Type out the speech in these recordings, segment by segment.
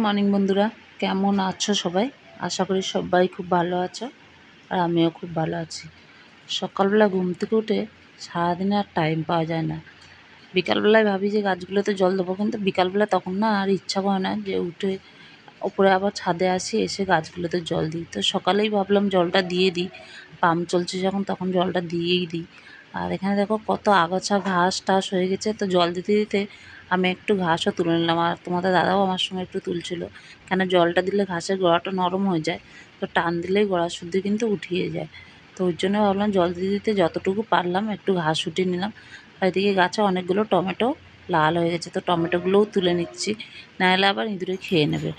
Morning বন্ধুরা, কেমন আছো সবাই? আশা করি সবাই খুব ভালো আছো, আর আমিও খুব ভালো আছি। সকালবেলা ঘুম থেকে উঠে সারাদিনে আর টাইম পাওয়া যায় না। বিকালবেলায় ভাবি যে গাছগুলোতে জল দেবো, কিন্তু বিকালবেলা তখন না আর ইচ্ছা করে না যে উঠে ওপরে আবার ছাদে আসি, এসে গাছগুলোতে জল দিই। তো সকালেই ভাবলাম জলটা দিয়ে দিই, পাম্প চলছে যখন তখন জলটা দিয়েই দিই। আর এখানে দেখো কত আগাছা ঘাস টাস হয়ে গেছে, তো জল দিতে দিতে আমি একটু ঘাসও তুলে নিলাম, আর তোমাদের দাদাও আমার সঙ্গে একটু তুলছিল। কেন জলটা দিলে ঘাসের গোড়াটা নরম হয়ে যায়, তো টান দিলেই গোড়া শুদ্ধ কিন্তু উঠিয়ে যায়। তো ওই জন্য ভাবলাম জল দিতে দিতে যতটুকু পারলাম একটু ঘাস উঠিয়ে নিলাম। আর এদিকে গাছে অনেকগুলো টমেটো লাল হয়ে গেছে, তো টমেটোগুলোও তুলে নিচ্ছি, নাহলে আবার ইঁদুরে খেয়ে নেবে।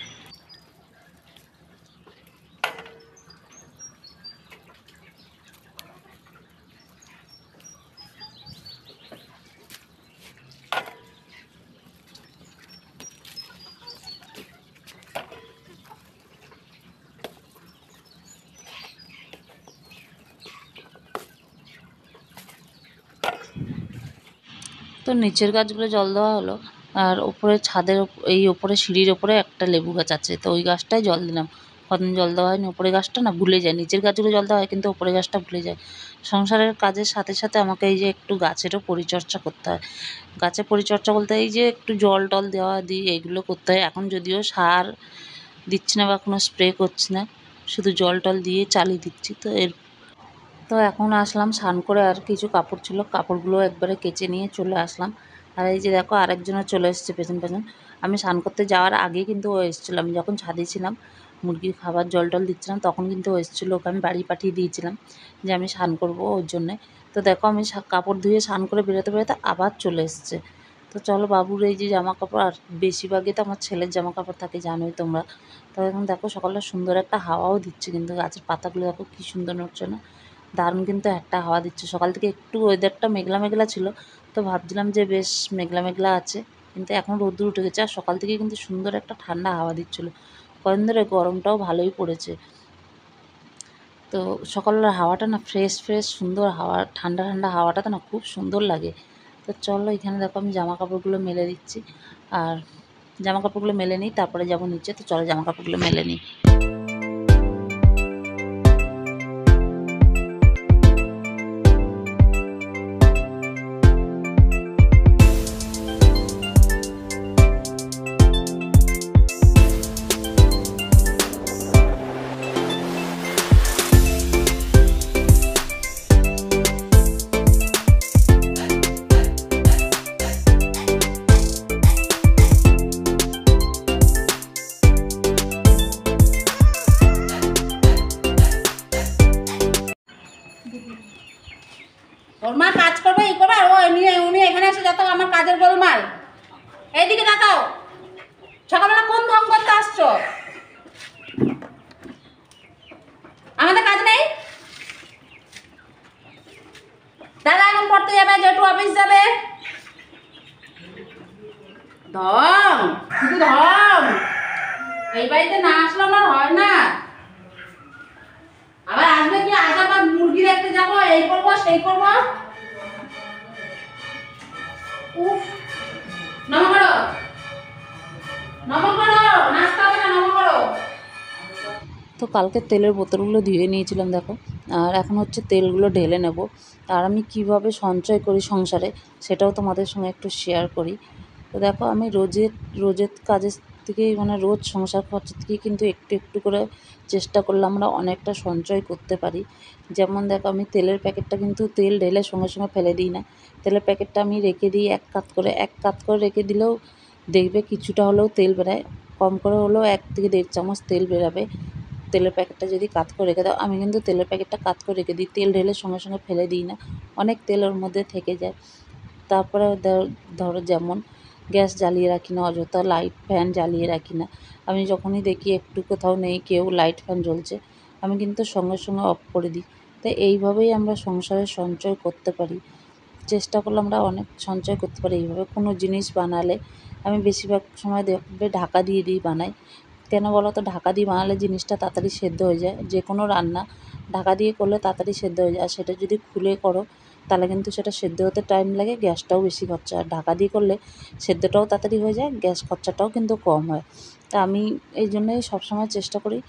তো নিচের গাছগুলো জল দেওয়া হলো, আর ওপরে ছাদের এই ওপরে সিঁড়ির ওপরে একটা লেবু গাছ আছে, তো ওই গাছটায় জল দিলাম। কদিন জল দেওয়া হয়নি, ওপরে গাছটা না ভুলে যায়, নিচের গাছগুলো জল দেওয়া হয় কিন্তু ওপরে গাছটা ভুলে যায়। সংসারের কাজের সাথে সাথে আমাকে এই যে একটু গাছেরও পরিচর্যা করতে হয়। গাছের পরিচর্যা বলতে এই যে একটু জল টল দেওয়া দিই, এইগুলো করতে হয়। এখন যদিও সার দিচ্ছি না বা কোনো স্প্রে করছি না, শুধু জল টল দিয়ে চালিয়ে দিচ্ছি। তো এখন আসলাম স্নান করে, আর কিছু কাপড় ছিল, কাপড়গুলো একবারে কেচে নিয়ে চলে আসলাম। আর এই যে দেখো আরেকজনও চলে এসেছে পেছন পেছন। আমি স্নান করতে যাওয়ার আগে কিন্তু ও এসেছিলো, আমি যখন ছাদে ছিলাম মুরগির খাবার জল টল দিচ্ছিলাম তখন কিন্তু ও এসেছিলো, ওকে আমি বাড়ি পাঠিয়ে দিয়েছিলাম যে আমি স্নান করবো ওর জন্যে। তো দেখো আমি কাপড় ধুয়ে স্নান করে বেরোতে বেরোতে আবার চলে এসছে। তো চলো বাবুর এই যে জামা কাপড়, আর বেশিরভাগই তো আমার ছেলের জামা কাপড় থাকে জানোই তোমরা। তো এখন দেখো সকালে সুন্দর একটা হাওয়াও দিচ্ছে, কিন্তু গাছের পাতাগুলো দেখো কী সুন্দর নড়ছে না, দারুণ কিন্তু একটা হাওয়া দিচ্ছে। সকাল থেকে একটু ওয়েদারটা মেঘলা মেঘলা ছিল, তো ভাবছিলাম যে বেশ মেঘলা মেঘলা আছে, কিন্তু এখন রোদ্দুর উঠে গেছে। আর সকাল থেকে কিন্তু সুন্দর একটা ঠান্ডা হাওয়া দিচ্ছিলো। কদিন ধরে গরমটাও ভালোই পড়েছে। তো সকালবেলার হাওয়াটা না ফ্রেশ ফ্রেশ সুন্দর হাওয়া, ঠান্ডা ঠান্ডা হাওয়াটা না খুব সুন্দর লাগে। তো চলো এখানে দেখো আমি জামা কাপড়গুলো মেলে দিচ্ছি, আর জামা কাপড়গুলো মেলে নিই, তারপরে যাবো নিচে। তো চলো জামা কাপড়গুলো মেলে নিই। ওর মা কাজ করবে এই করবে, আর ও উনি এখানে এসে যত আমার কাজের গোলমাল। এইদিকে তাকাও, সকালবেলা কোন ঢং করতে আসছো? আমাদের কাজ নেই? দাদা এখন পড়তে যাবে, জেঠু অফিস যাবে। ঢং, শুধু ঢং। এই বাড়িতে না আসলে আমার হয় না। আবার আসবে কি, আসার পর মুরগি দেখতে যাবো, এই করবো সেই করবো। উফ, নম করো, নম করো, নাচতে হবে না, নম করো। তো কালকে তেলের বোতলগুলো ধুয়ে নিয়েছিলাম দেখো, আর এখন হচ্ছে তেলগুলো ঢেলে নেব। আর আমি কিভাবে সঞ্চয় করি সংসারে সেটাও তোমাদের সঙ্গে একটু শেয়ার করি। তো দেখো আমি রোজের কাজের থেকেই মানে রোজ সংসার খরচা থেকেই কিন্তু একটু একটু করে চেষ্টা করলে আমরা অনেকটা সঞ্চয় করতে পারি। যেমন দেখো আমি তেলের প্যাকেটটা কিন্তু তেল ঢেলে সঙ্গে সঙ্গে ফেলে দিই না, তেলের প্যাকেটটা আমি রেখে দিই এক কাত করে রেখে দিলেও দেখবে কিছুটা হলেও তেল বেরোয়, কম করে হলেও 1 থেকে 1.5 চামচ তেল বেরাবে। তেলের প্যাকেটটা যদি কাত করে রেখে দাও, আমি কিন্তু তেলের প্যাকেটটা কাত করে রেখে দিই, তেল ঢেলে সঙ্গে সঙ্গে ফেলে দিই না, অনেক তেল ওর মধ্যে থেকে যায়। তারপরে ধরো যেমন গ্যাস জ্বালিয়ে রাখি না, অযথা লাইট ফ্যান জ্বালিয়ে রাখি না। আমি যখনই দেখি একটু কোথাও নেই কেউ, লাইট ফ্যান জ্বলছে, আমি কিন্তু সঙ্গে সঙ্গে অফ করে দিই। তাই এইভাবেই আমরা সংসারে সঞ্চয় করতে পারি। চেষ্টা করলে আমরা অনেক সঞ্চয় করতে পারি এইভাবে। কোনো জিনিস বানালে আমি বেশিরভাগ সময় দেখবে ঢাকা দিয়ে দিই বানাই। কেন বলো তো? ঢাকা দিয়ে বানালে জিনিসটা তাড়াতাড়ি সেদ্ধ হয়ে যায়, যে কোনো রান্না ঢাকা দিয়ে করলে তাড়াতাড়ি সেদ্ধ হয়ে যায়। আর সেটা যদি খুলে করো তাহলে কিন্তু সেটা সেদ্ধ হতে টাইম লাগে, গ্যাসটাও বেশি খরচা। আর ঢাকা দিয়ে করলে সেদ্ধটাও তাড়াতাড়ি হয়ে যায়, গ্যাস খরচাটাও কিন্তু কম হয়। তা আমি এই জন্যই সবসময় চেষ্টা করি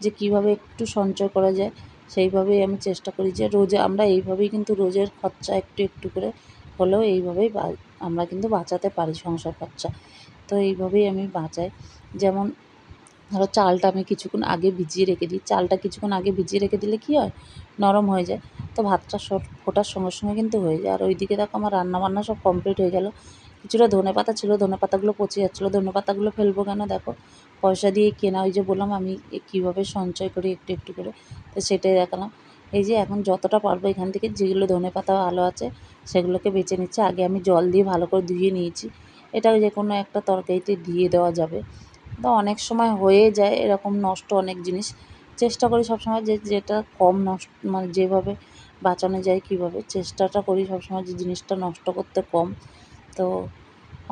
যে কীভাবে একটু সঞ্চয় করা যায়, সেইভাবেই আমি চেষ্টা করি যে রোজে আমরা এইভাবেই কিন্তু রোজের খরচা একটু একটু করে হলেও এইভাবেই আমরা কিন্তু বাঁচাতে পারি সংসার খরচা। তো এইভাবেই আমি বাঁচাই। যেমন ধরো চালটা আমি কিছুক্ষণ আগে ভিজিয়ে রেখে দিই। চালটা কিছুক্ষণ আগে ভিজিয়ে রেখে দিলে কী হয়, নরম হয়ে যায়। তো ভাতটা ফোটার সঙ্গে সঙ্গে কিন্তু হয়ে যায়। আর ওইদিকে দেখো আমার রান্নাবান্না সব কমপ্লিট হয়ে গেল। কিছুটা ধনেপাতা ছিল, ধনেপাতাগুলো পচে যাচ্ছিলো। ধনেপাতাগুলো ফেলবো কেন, দেখো পয়সা দিয়ে কেনা। ওই যে বললাম আমি কীভাবে সঞ্চয় করি একটু একটু করে, তো সেটাই দেখালাম। এই যে এখন যতটা পারবো এখান থেকে যেগুলো ধনেপাতা ভালো আছে সেগুলোকে বেছে নিচ্ছি। আগে আমি জল দিয়ে ভালো করে ধুয়ে নিয়েছি। এটা যে কোনো একটা তরকারিতে দিয়ে দেওয়া যাবে। তো অনেক সময় হয়ে যায় এরকম নষ্ট অনেক জিনিস। চেষ্টা করি সবসময় যে যেটা কম নষ্ট, মানে যেভাবে বাঁচানো যায় কীভাবে, চেষ্টাটা করি সবসময় যে জিনিসটা নষ্ট করতে কম। তো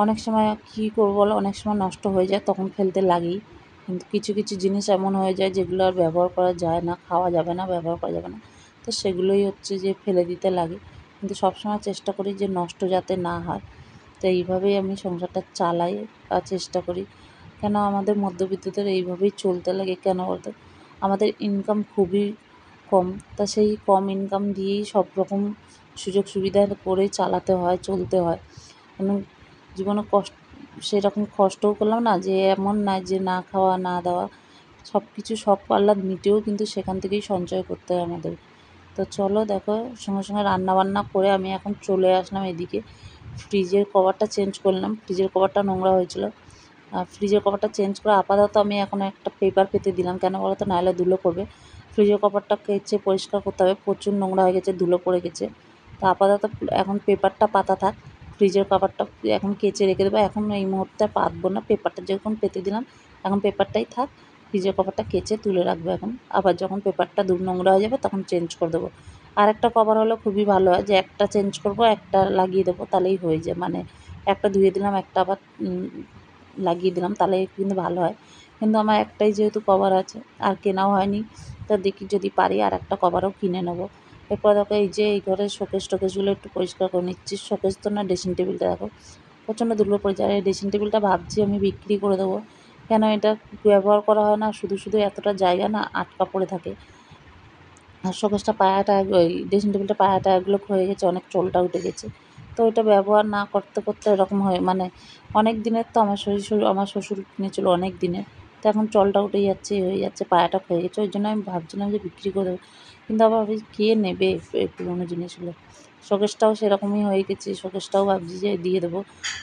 অনেক সময় কী করবো বলো, অনেক সময় নষ্ট হয়ে যায় তখন ফেলতে লাগেই। কিন্তু কিছু কিছু জিনিস এমন হয়ে যায় যেগুলো আর ব্যবহার করা যায় না, খাওয়া যাবে না, ব্যবহার করা যাবে না। তো সেগুলোই হচ্ছে যে ফেলে দিতে লাগে। কিন্তু সবসময় চেষ্টা করি যে নষ্ট যাতে না হয়। তো এইভাবেই আমি সংসারটা চালাই বা চেষ্টা করি। কেন আমাদের মধ্যবিত্তদের এইভাবেই চলতে লাগে কেন বলতো, আমাদের ইনকাম খুবই কম। তা সেই কম ইনকাম দিয়েই সব রকম সুযোগ সুবিধা করে চালাতে হয়, চলতে হয়। এবং জীবনে সেরকম কষ্টও করলাম না, যে এমন না যে না খাওয়া না দেওয়া, সব কিছু শখ আহ্লাদ মিটেও কিন্তু সেখান থেকেই সঞ্চয় করতে হয় আমাদের। তো চলো দেখো, সঙ্গে সঙ্গে রান্নাবান্না করে আমি এখন চলে আসলাম এদিকে। ফ্রিজের কভারটা চেঞ্জ করলাম, ফ্রিজের কভারটা নোংরা হয়েছিল। ফ্রিজের কভারটা চেঞ্জ করে আপাতত আমি এখন একটা পেপার পেতে দিলাম, কেন বলো তো, নাহলে ধুলো পড়বে। ফ্রিজের কভারটা কেচে পরিষ্কার করতে হবে, প্রচুর নোংরা হয়ে গেছে, ধুলো পড়ে গেছে। তো আপাতত এখন পেপারটা পাতা থাক, ফ্রিজের কভারটা এখন কেচে রেখে দেবো। এখন এই মুহূর্তে পাতবো না, পেপারটা যখন পেতে দিলাম এখন পেপারটাই থাক। ফ্রিজের কভারটা কেচে তুলে রাখবো এখন, আবার যখন পেপারটা নোংরা হয়ে যাবে তখন চেঞ্জ করে দেবো। আর একটা কভার হলে খুবই ভালো হয়, যে একটা চেঞ্জ করব, একটা লাগিয়ে দেবো, তাহলেই হয়ে যায়। মানে একটা ধুয়ে দিলাম, একটা আবার লাগিয়ে দিলাম, তাহলে কিন্তু ভালো হয়। কিন্তু আমার একটাই যেহেতু কভার আছে, আর কেনাও হয়নি, তো দেখি যদি পারি আর একটা কভারও কিনে নেবো। এরপর দেখো এই যে এই ঘরের শোকেসগুলো একটু পরিষ্কার করে নিচ্ছি। শোকেস তো না, ড্রেসিং টেবিলটা দেখো প্রচণ্ড ধুলো পড়ে যায়। এই ড্রেসিং টেবিলটা ভাবছি আমি বিক্রি করে দেবো, কেন এটা ব্যবহার করা হয় না, শুধু শুধু এতটা জায়গা না আটকা পড়ে থাকে। আর শোকেসটা ওই ড্রেসিং টেবিলটা পায়া টায়াগুলো ক্ষয়ে গেছে, অনেক চোলটা উঠে গেছে। তো ওইটা ব্যবহার না করতে করতে এরকম হয়, মানে অনেক দিনের তো আমার শ্বশুর কিনেছিল অনেক দিনের। তো এখন চলটা উঠে যাচ্ছে, হয়ে যাচ্ছে, পায়াটা ক্ষয়ে গেছে। ওই জন্য আমি ভাবছিলাম যে বিক্রি করে দেবো, কিন্তু আবার ভাবি কে নেবে এই পুরোনো জিনিসগুলো। শোকেসটাও সেরকমই হয়ে গেছে, শোকেসটাও ভাবছি যে দিয়ে দেবো,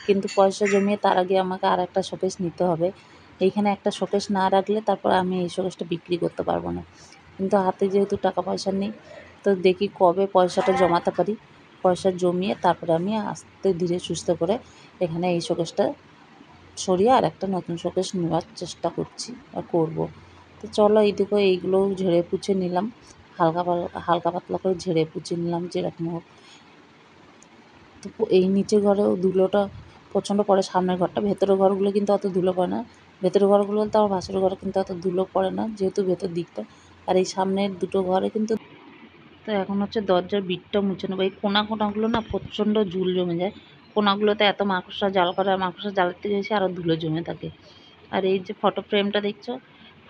কিন্তু পয়সা জমিয়ে তার আগে আমাকে আর একটা শোকেস নিতে হবে। এইখানে একটা শোকেস না রাখলে তারপর আমি এই শোকেসটা বিক্রি করতে পারবো না। কিন্তু হাতে যেহেতু টাকা পয়সা নেই, তো দেখি কবে পয়সাটা জমাতে পারি। পয়সা জমিয়ে তারপরে আমি আস্তে ধীরে সুস্থে করে এখানে এই শোকেসটা সরিয়ে আর একটা নতুন শোকেস নেওয়ার চেষ্টা করছি বা করবো। তো চলো এইদিকে এইগুলোও ঝেড়ে পুছে নিলাম, হালকা পাতলা করে ঝেড়ে পুছে নিলাম যেরকম হোক। তো এই নিচের ঘরেও ধুলোটা প্রচণ্ড পড়ে, সামনের ঘরটা, ভেতরের ঘরগুলো কিন্তু অত ধুলো পড়ে না। ভেতরের ঘরগুলো বলতে আমার ভাসুরের ঘরে কিন্তু অত ধুলো পড়ে না, যেহেতু ভেতর দিকটা। আর এই সামনের দুটো ঘরে কিন্তু, তো এখন হচ্ছে দরজার বিটটা মুছে নেবো। এই কোনাগুলো না প্রচণ্ড ঝুল জমে যায়। কোনাগুলোতে এত মাকড়সা জাল করে, আর মাকড়সা জ্বালাতে গেছে আরও ধুলো জমে থাকে। আর এই যে ফটো ফ্রেমটা দেখছো,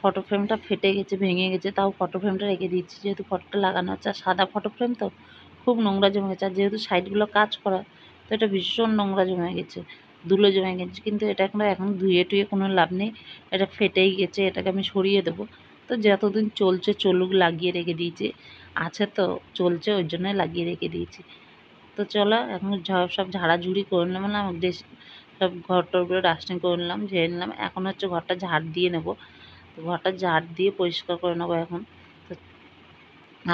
ফটো ফ্রেমটা ফেটে গেছে, ভেঙে গেছে, তাও ফটো ফ্রেমটা রেখে দিচ্ছি, যেহেতু ফটোটা লাগানো হচ্ছে। আর সাদা ফটো ফ্রেম তো খুব নোংরা জমে গেছে, আর যেহেতু সাইডগুলো কাজ করা, তো এটা ভীষণ নোংরা জমে গেছে, ধুলো জমে গেছে। কিন্তু এটা এখন ধুয়ে টুয়ে কোনো লাভ নেই, এটা ফেটেই গেছে, এটাকে আমি সরিয়ে দেবো। তো যতদিন চলছে চলুক, লাগিয়ে রেখে দিয়েছি, আছে তো চলছে, ওই জন্যই লাগিয়ে রেখে দিয়েছি। তো চলো এখন সব ঝাড়াঝুড়ি করে নিলাম, সব ঘর টরগুলো ডাস্টিং করে নিলাম, ঝেড়ে নিলাম। এখন হচ্ছে ঘরটা ঝাড় দিয়ে নেবো। তো ঘরটা ঝাড় দিয়ে পরিষ্কার করে নেবো এখন। তো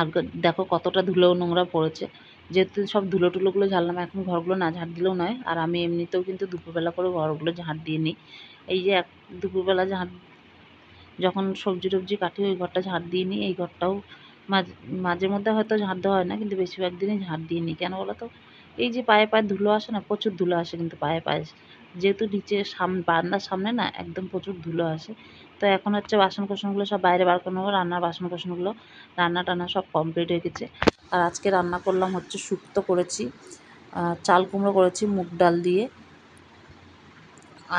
আর দেখো কতটা ধুলো নোংরা পড়েছে, যেহেতু সব ধুলোগুলো ঝাড়লাম, এখন ঘরগুলো না ঝাড় দিলেও নয়। আর আমি এমনিতেও কিন্তু দুপুরবেলা করে ঘরগুলো ঝাড় দিয়ে নিই। এই যে দুপুরবেলা যখন সবজি টবজি কাটি, ওই ঘরটা ঝাড় দিয়ে নিই। এই ঘরটাও মাঝে মধ্যে হয়তো ঝাড় দেওয়া হয় না, কিন্তু বেশিরভাগ দিনই ঝাড় দিয়ে নিই। কেন বলো তো, এই যে পায়ে ধুলো আসে না, প্রচুর ধুলো আসে কিন্তু পায়ে, যেহেতু নিচে বারান্দার সামনে না একদম প্রচুর ধুলো আসে। তো এখন হচ্ছে বাসন কোসনগুলো সব বাইরে বার করে নেবো, রান্নার বাসন কোসনগুলো। রান্না টান্না সব কমপ্লিট হয়ে গেছে। আর আজকে রান্না করলাম হচ্ছে শুক্তো করেছি, চাল কুমড়ো করেছি মুগ ডাল দিয়ে,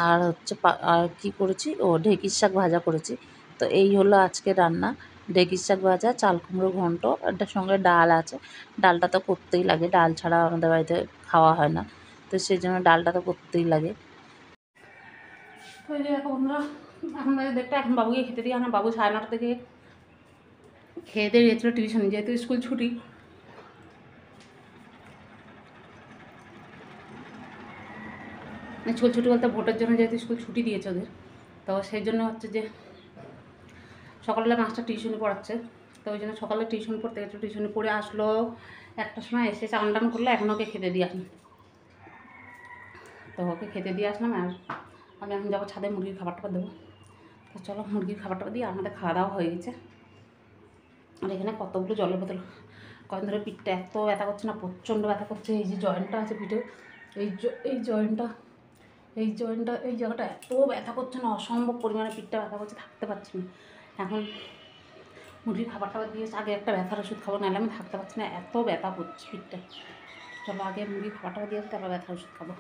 আর হচ্ছে আর কী করেছি, ও ঢেঁকির শাক ভাজা করেছি। তো এই হলো আজকে রান্না, ঢেঁকির শাক ভাজা, চাল কুমড়ো ঘন্ট, এটার সঙ্গে ডাল আছে। ডালটা তো করতেই লাগে, ডাল ছাড়া আমাদের বাড়িতে খাওয়া হয় না, তো সেই জন্য ডালটা তো করতেই লাগে। তো এই যে দেখো বন্ধুরা, এখন দেখতে এখন বাবুকে খেতে দিই। আমার বাবু 9:30 থেকে খেয়ে দিয়ে গেছিলো টিউশনে, যেহেতু স্কুল ছুটি। স্কুল ছুটি বলতে ভোটের জন্য যেহেতু স্কুল ছুটি দিয়েছে ওদের, তো সেই জন্য হচ্ছে যে সকালবেলা মাস্টার টিউশনি পড়াচ্ছে, তো ওই জন্য সকালে টিউশন পড়তে গেছিলো, টিউশনি পড়ে আসলো 1টার সময়, এসে চান টান করলো, এখন ওকে খেতে দিয়ে আসলাম। তো ওকে খেতে দিয়ে আসলাম, আর আমি এখন যাবো ছাদে মুরগির খাবারটা দেবো। তো চলো মুরগির খাবারটা দিয়ে, আমাদের খাওয়া দাওয়া হয়ে গেছে। আর এখানে কতগুলো জলের বোতল, কদিন ধরে পিঠটা এত ব্যথা করছে না, প্রচণ্ড ব্যথা করছে। এই যে জয়েন্টটা আছে পিঠে, এই জয়েন্টটা, এই জায়গাটা এত ব্যথা করছে না, অসম্ভব পরিমাণে পিঠটা ব্যথা করছে, থাকতে পারছি না। এখন মুরগির খাবার টাবার দিয়েছে, আগে একটা ব্যথার ওষুধ খাবো, নাহলে আমি থাকতে পারছি না, এত ব্যথা করছে পিঠটা। চলো আগে মুরগির খাবার টাবার দিয়েছে, তারপর ব্যথার ওষুধ খাবো।